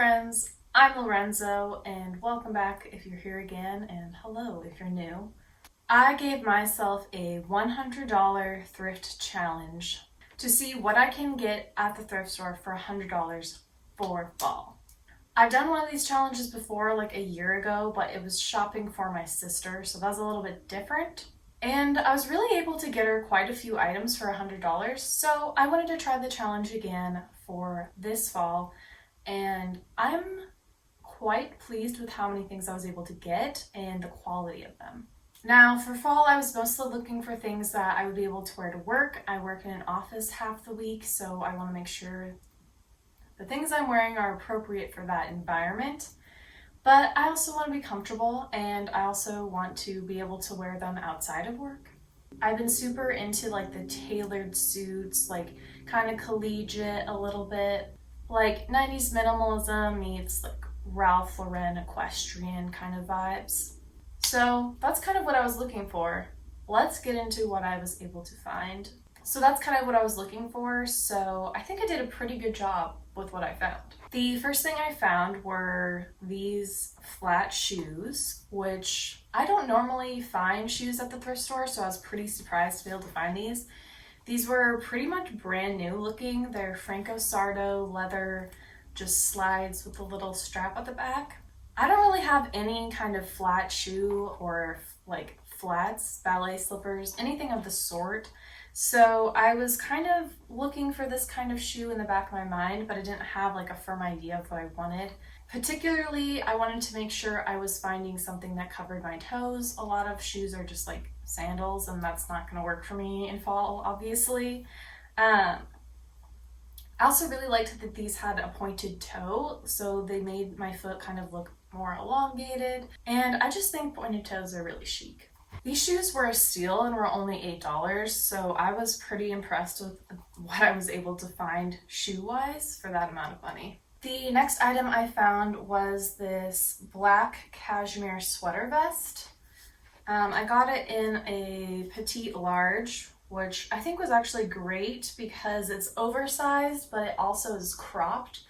friends, I'm Lorenzo, and welcome back if you're here again, and hello if you're new. I gave myself a $100 thrift challenge to see what I can get at the thrift store for $100 for fall. I've done one of these challenges before, like a year ago, but it was shopping for my sister, so that was a little bit different. And I was really able to get her quite a few items for $100, so I wanted to try the challenge again for this fall. And I'm quite pleased with how many things I was able to get and the quality of them. Now for fall, I was mostly looking for things that I would be able to wear to work. I work in an office half the week, so I want to make sure the things I'm wearing are appropriate for that environment. But I also want to be comfortable, and I also want to be able to wear them outside of work. I've been super into like the tailored suits, like kind of collegiate a little bit. Like 90s minimalism meets like Ralph Lauren equestrian kind of vibes. So that's kind of what I was looking for. Let's get into what I was able to find. So that's kind of what I was looking for. So I think I did a pretty good job with what I found. The first thing I found were these flat shoes, which I don't normally find shoes at the thrift store, so I was pretty surprised to be able to find these. These were pretty much brand new looking. They're Franco Sardo leather, just slides with a little strap at the back. I don't really have any kind of flat shoe or like flats, ballet slippers, anything of the sort. So I was kind of looking for this kind of shoe in the back of my mind, but I didn't have like a firm idea of what I wanted. Particularly, I wanted to make sure I was finding something that covered my toes. A lot of shoes are just like sandals, and that's not going to work for me in fall, obviously. I also really liked that these had a pointed toe, so they made my foot kind of look more elongated, and I just think pointed toes are really chic. These shoes were a steal and were only $8, so I was pretty impressed with what I was able to find shoe-wise for that amount of money. The next item I found was this black cashmere sweater vest. I got it in a petite large, which I think was actually great because it's oversized, but it also is cropped,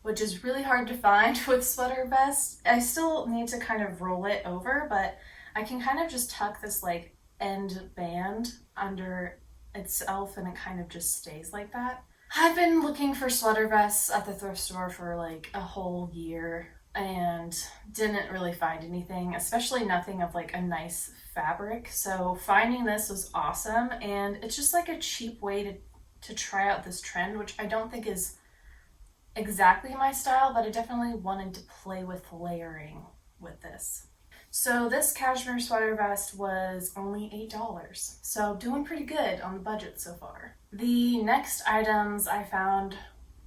which is really hard to find with sweater vests. I still need to kind of roll it over, but I can kind of just tuck this like end band under itself and it kind of just stays like that. I've been looking for sweater vests at the thrift store for like a whole year and didn't really find anything, especially nothing of like a nice fabric. So finding this was awesome, and it's just like a cheap way to try out this trend, which I don't think is exactly my style, but I definitely wanted to play with layering with this. So this cashmere sweater vest was only $8, so doing pretty good on the budget so far. The next items I found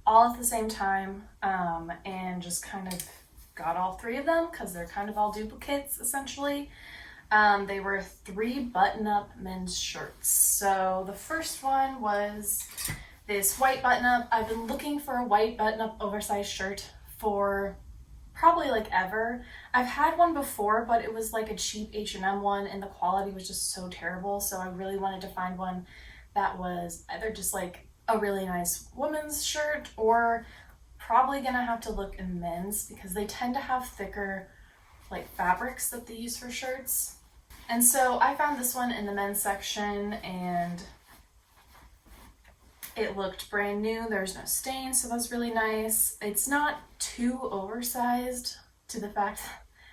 all at the same time, and just kind of got all three of them because they're kind of all duplicates essentially. They were 3 button-up men's shirts. So the first one was this white button-up. I've been looking for a white button-up oversized shirt for probably like ever. I've had one before, but it was like a cheap H&M one and the quality was just so terrible. So I really wanted to find one that was either just like a really nice woman's shirt or probably gonna have to look in men's because they tend to have thicker like fabrics that they use for shirts. And so I found this one in the men's section and it looked brand new. There's no stain, so that's really nice. It's not too oversized to the fact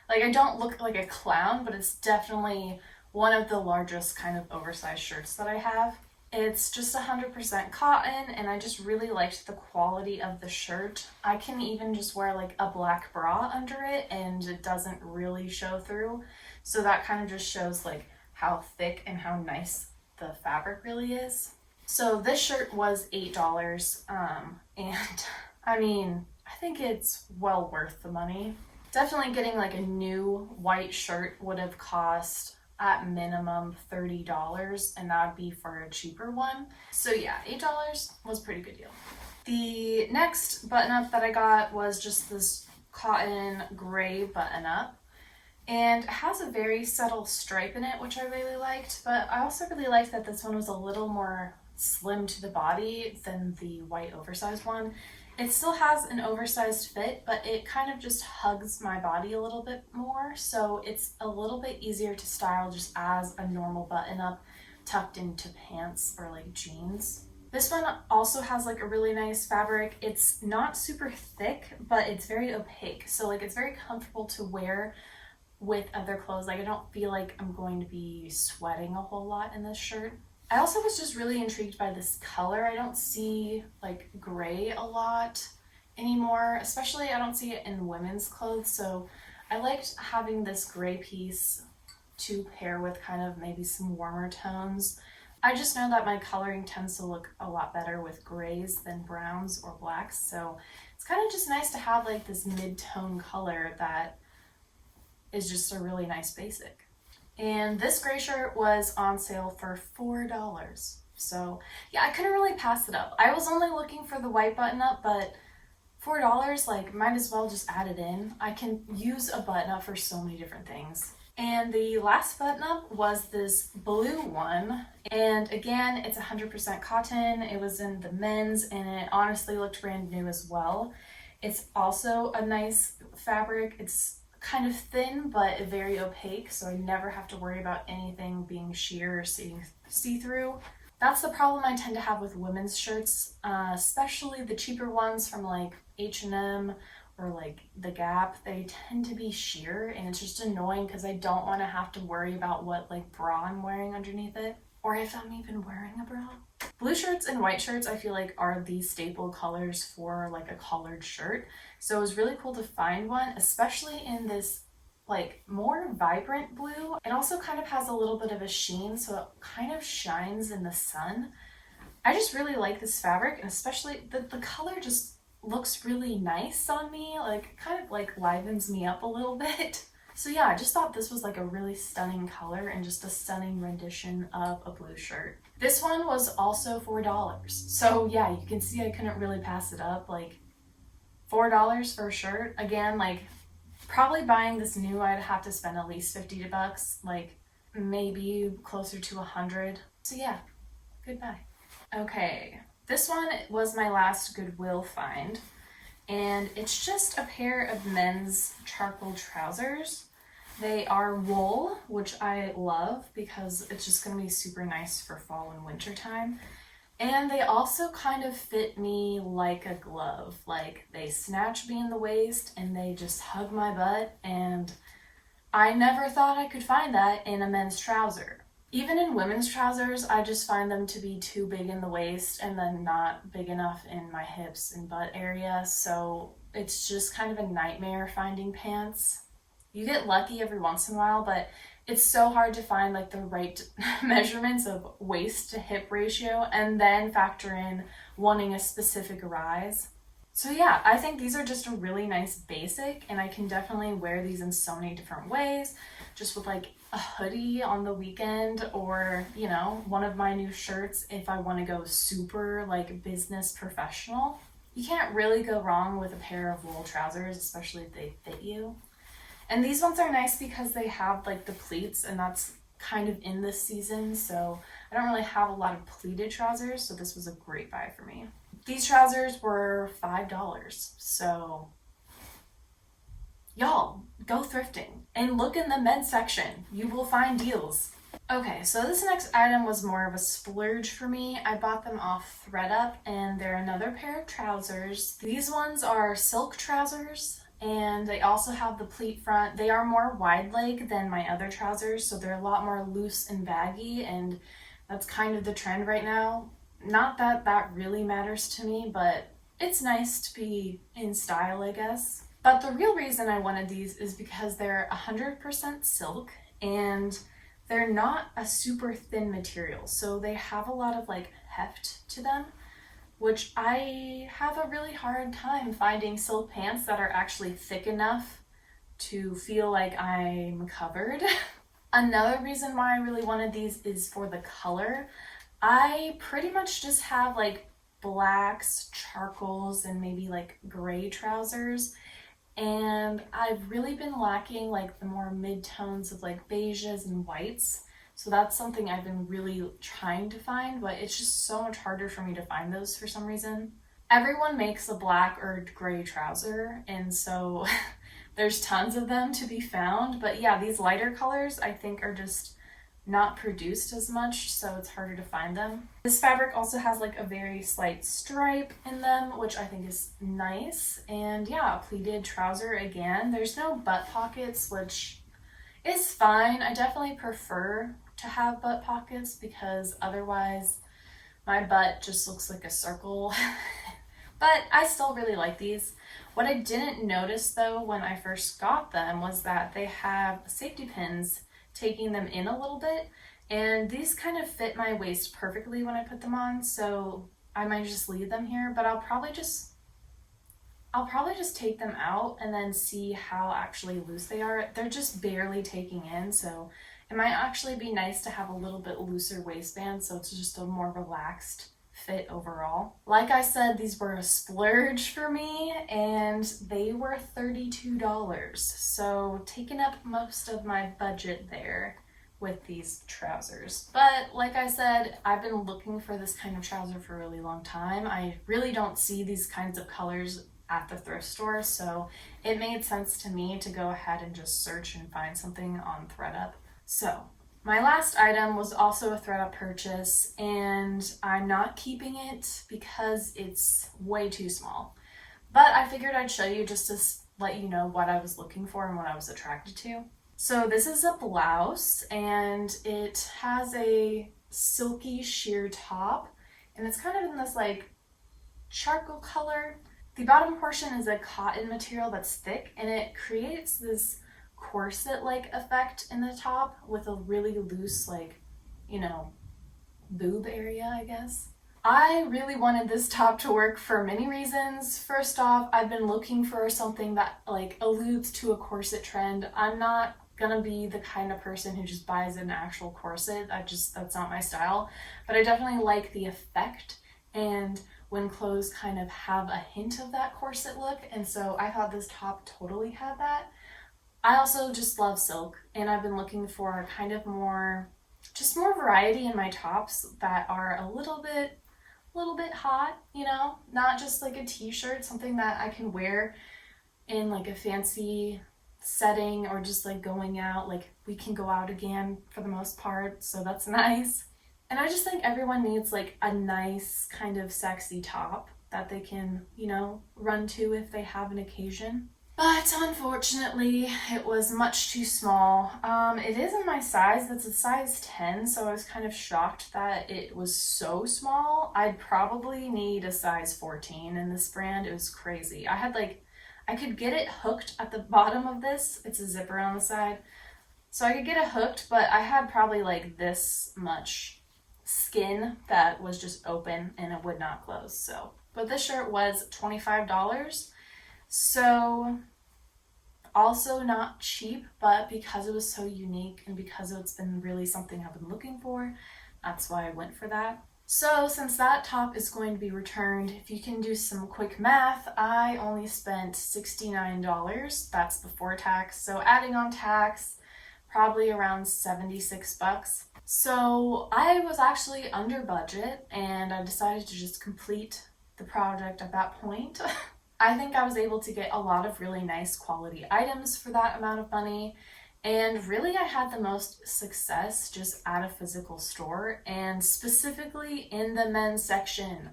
like I don't look like a clown, but it's definitely one of the largest kind of oversized shirts that I have. It's just 100% cotton, and I just really liked the quality of the shirt. I can even just wear like a black bra under it and it doesn't really show through. So that kind of just shows like how thick and how nice the fabric really is. So this shirt was $8, and I mean, I think it's well worth the money. Definitely getting like a new white shirt would have cost at minimum $30, and that would be for a cheaper one. So yeah, $8 was a pretty good deal. The next button-up that I got was just this cotton gray button-up, and it has a very subtle stripe in it, which I really liked, but I also really liked that this one was a little more slim to the body than the white oversized one. It still has an oversized fit, but it kind of just hugs my body a little bit more, so it's a little bit easier to style just as a normal button-up tucked into pants or like jeans. This one also has like a really nice fabric. It's not super thick, but it's very opaque, so like it's very comfortable to wear with other clothes. Like I don't feel like I'm going to be sweating a whole lot in this shirt. I also was just really intrigued by this color. I don't see like gray a lot anymore, especially I don't see it in women's clothes. So I liked having this gray piece to pair with kind of maybe some warmer tones. I just know that my coloring tends to look a lot better with grays than browns or blacks. So it's kind of just nice to have like this mid-tone color that is just a really nice basic. And this gray shirt was on sale for $4. So yeah, I couldn't really pass it up. I was only looking for the white button up, but $4, like might as well just add it in. I can use a button up for so many different things. And the last button up was this blue one. And again, it's 100% cotton. It was in the men's and it honestly looked brand new as well. It's also a nice fabric. It's kind of thin but very opaque, so I never have to worry about anything being sheer or see-through. That's the problem I tend to have with women's shirts, especially the cheaper ones from like H&M or like the Gap. They tend to be sheer and it's just annoying because I don't want to have to worry about what like bra I'm wearing underneath it, or if I'm even wearing a bra. Blue shirts and white shirts I feel like are the staple colors for like a collared shirt. So it was really cool to find one, especially in this like more vibrant blue. It also kind of has a little bit of a sheen, so it kind of shines in the sun. I just really like this fabric, and especially the color just looks really nice on me, like kind of like livens me up a little bit. So yeah, I just thought this was like a really stunning color and just a stunning rendition of a blue shirt. This one was also $4. So yeah, you can see I couldn't really pass it up. Like $4 for a shirt. Again, like probably buying this new, I'd have to spend at least $50, like maybe closer to 100. So yeah, goodbye. Okay, this one was my last Goodwill find. And it's just a pair of men's charcoal trousers. They are wool, which I love because it's just going to be super nice for fall and winter time. And they also kind of fit me like a glove. Like they snatch me in the waist and they just hug my butt, and I never thought I could find that in a men's trouser. Even in women's trousers, I just find them to be too big in the waist and then not big enough in my hips and butt area, so it's just kind of a nightmare finding pants. You get lucky every once in a while, but it's so hard to find like the right measurements of waist to hip ratio and then factor in wanting a specific rise. So yeah, I think these are just a really nice basic, and I can definitely wear these in so many different ways, just with like a hoodie on the weekend, or you know, one of my new shirts if I want to go super like business professional. You can't really go wrong with a pair of wool trousers, especially if they fit you. And these ones are nice because they have like the pleats, and that's kind of in this season, so I don't really have a lot of pleated trousers, so this was a great buy for me. These trousers were $5, so y'all, go thrifting and look in the men's section. You will find deals. Okay, so this next item was more of a splurge for me. I bought them off ThredUp, and they're another pair of trousers. These ones are silk trousers, and they also have the pleat front. They are more wide leg than my other trousers, so they're a lot more loose and baggy, and that's kind of the trend right now. Not that that really matters to me, but it's nice to be in style, I guess. But the real reason I wanted these is because they're 100% silk, and they're not a super thin material, so they have a lot of like heft to them, which I have a really hard time finding silk pants that are actually thick enough to feel like I'm covered. Another reason why I really wanted these is for the color. I pretty much just have like blacks, charcoals, and maybe like gray trousers, and I've really been lacking like the more mid-tones of like beiges and whites. So that's something I've been really trying to find, but it's just so much harder for me to find those for some reason. Everyone makes a black or gray trouser, and so there's tons of them to be found. But yeah, these lighter colors I think are just not produced as much, so it's harder to find them. This fabric also has like a very slight stripe in them, which I think is nice. And yeah, a pleated trouser again. There's no butt pockets, which is fine. I definitely prefer to have butt pockets because otherwise my butt just looks like a circle. But I still really like these. What I didn't notice though when I first got them was that they have safety pins taking them in a little bit, and these kind of fit my waist perfectly when I put them on, so I might just leave them here, but I'll probably just take them out and then see how actually loose they are. They're just barely taking in, so it might actually be nice to have a little bit looser waistband so it's just a more relaxed fit overall. Like I said, these were a splurge for me, and they were $32. So taking up most of my budget there with these trousers. But like I said, I've been looking for this kind of trouser for a really long time. I really don't see these kinds of colors at the thrift store, so it made sense to me to go ahead and just search and find something on ThredUp. So my last item was also a ThredUp purchase, and I'm not keeping it because it's way too small. But I figured I'd show you just to let you know what I was looking for and what I was attracted to. So this is a blouse, and it has a silky sheer top, and it's kind of in this like charcoal color. The bottom portion is a cotton material that's thick, and it creates this corset-like effect in the top with a really loose, like, you know, boob area, I guess. I really wanted this top to work for many reasons. First off, I've been looking for something that like alludes to a corset trend. I'm not gonna be the kind of person who just buys an actual corset. That's not my style. But I definitely like the effect, and when clothes kind of have a hint of that corset look, and so I thought this top totally had that. I also just love silk, and I've been looking for kind of more variety in my tops that are a little bit hot, you know, not just like a t-shirt, something that I can wear in like a fancy setting or just like going out. Like we can go out again for the most part, so that's nice. And I just think everyone needs like a nice kind of sexy top that they can, you know, run to if they have an occasion. But unfortunately, it was much too small. It is in my size. It's a size 10, so I was kind of shocked that it was so small. I'd probably need a size 14 in this brand. It was crazy. I could get it hooked at the bottom of this. It's a zipper on the side. So I could get it hooked, but I had probably like this much skin that was just open and it would not close. So, but this shirt was $25. So also not cheap, but because it was so unique and because it's been really something I've been looking for, that's why I went for that. So since that top is going to be returned, if you can do some quick math, I only spent $69. That's before tax. So adding on tax, probably around $76. So I was actually under budget, and I decided to just complete the project at that point. I think I was able to get a lot of really nice quality items for that amount of money, and really I had the most success just at a physical store, and specifically in the men's section.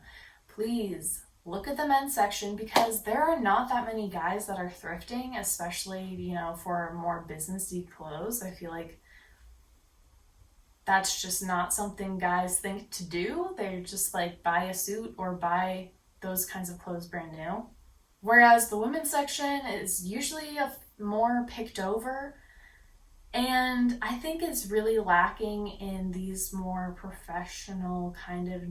Please look at the men's section because there are not that many guys that are thrifting, especially, you know, for more businessy clothes. I feel like that's just not something guys think to do. They're just like buy a suit or buy those kinds of clothes brand new. Whereas the women's section is usually more picked over, and I think it's really lacking in these more professional kind of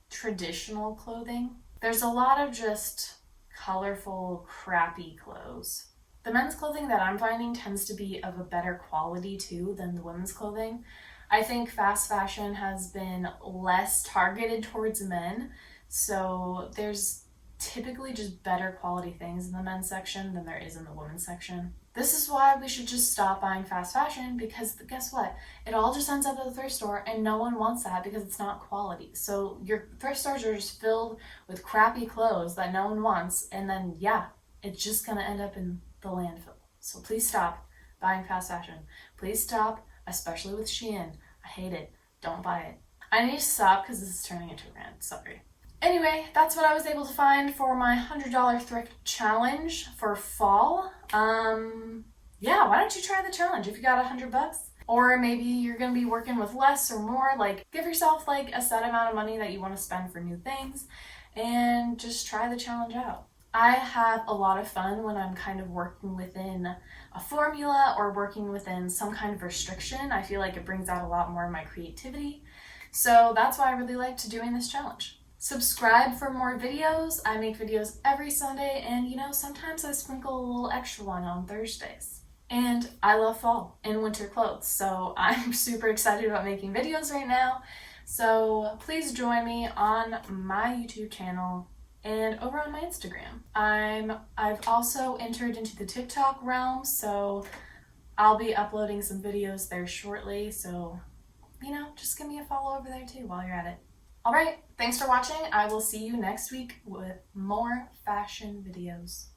traditional clothing. There's a lot of just colorful, crappy clothes. The men's clothing that I'm finding tends to be of a better quality too than the women's clothing. I think fast fashion has been less targeted towards men, so there's typically just better quality things in the men's section than there is in the women's section. This is why we should just stop buying fast fashion, because guess what? It all just ends up at the thrift store, and no one wants that because it's not quality. So your thrift stores are just filled with crappy clothes that no one wants, and then yeah, it's just gonna end up in the landfill. So please stop buying fast fashion. Please stop, especially with Shein. I hate it. Don't buy it. I need to stop because this is turning into a rant. Sorry. Anyway, that's what I was able to find for my $100 thrift challenge for fall. Yeah, why don't you try the challenge if you got $100? Or maybe you're gonna be working with less or more. Like, give yourself like a set amount of money that you want to spend for new things and just try the challenge out. I have a lot of fun when I'm kind of working within a formula or working within some kind of restriction. I feel like it brings out a lot more of my creativity. So that's why I really liked doing this challenge. Subscribe for more videos. I make videos every Sunday, and sometimes I sprinkle a little extra one on Thursdays. And I love fall and winter clothes, so I'm super excited about making videos right now. So please join me on my YouTube channel and over on my Instagram. I've also entered into the TikTok realm, so I'll be uploading some videos there shortly. So, just give me a follow over there too while you're at it. All right, thanks for watching. I will see you next week with more fashion videos.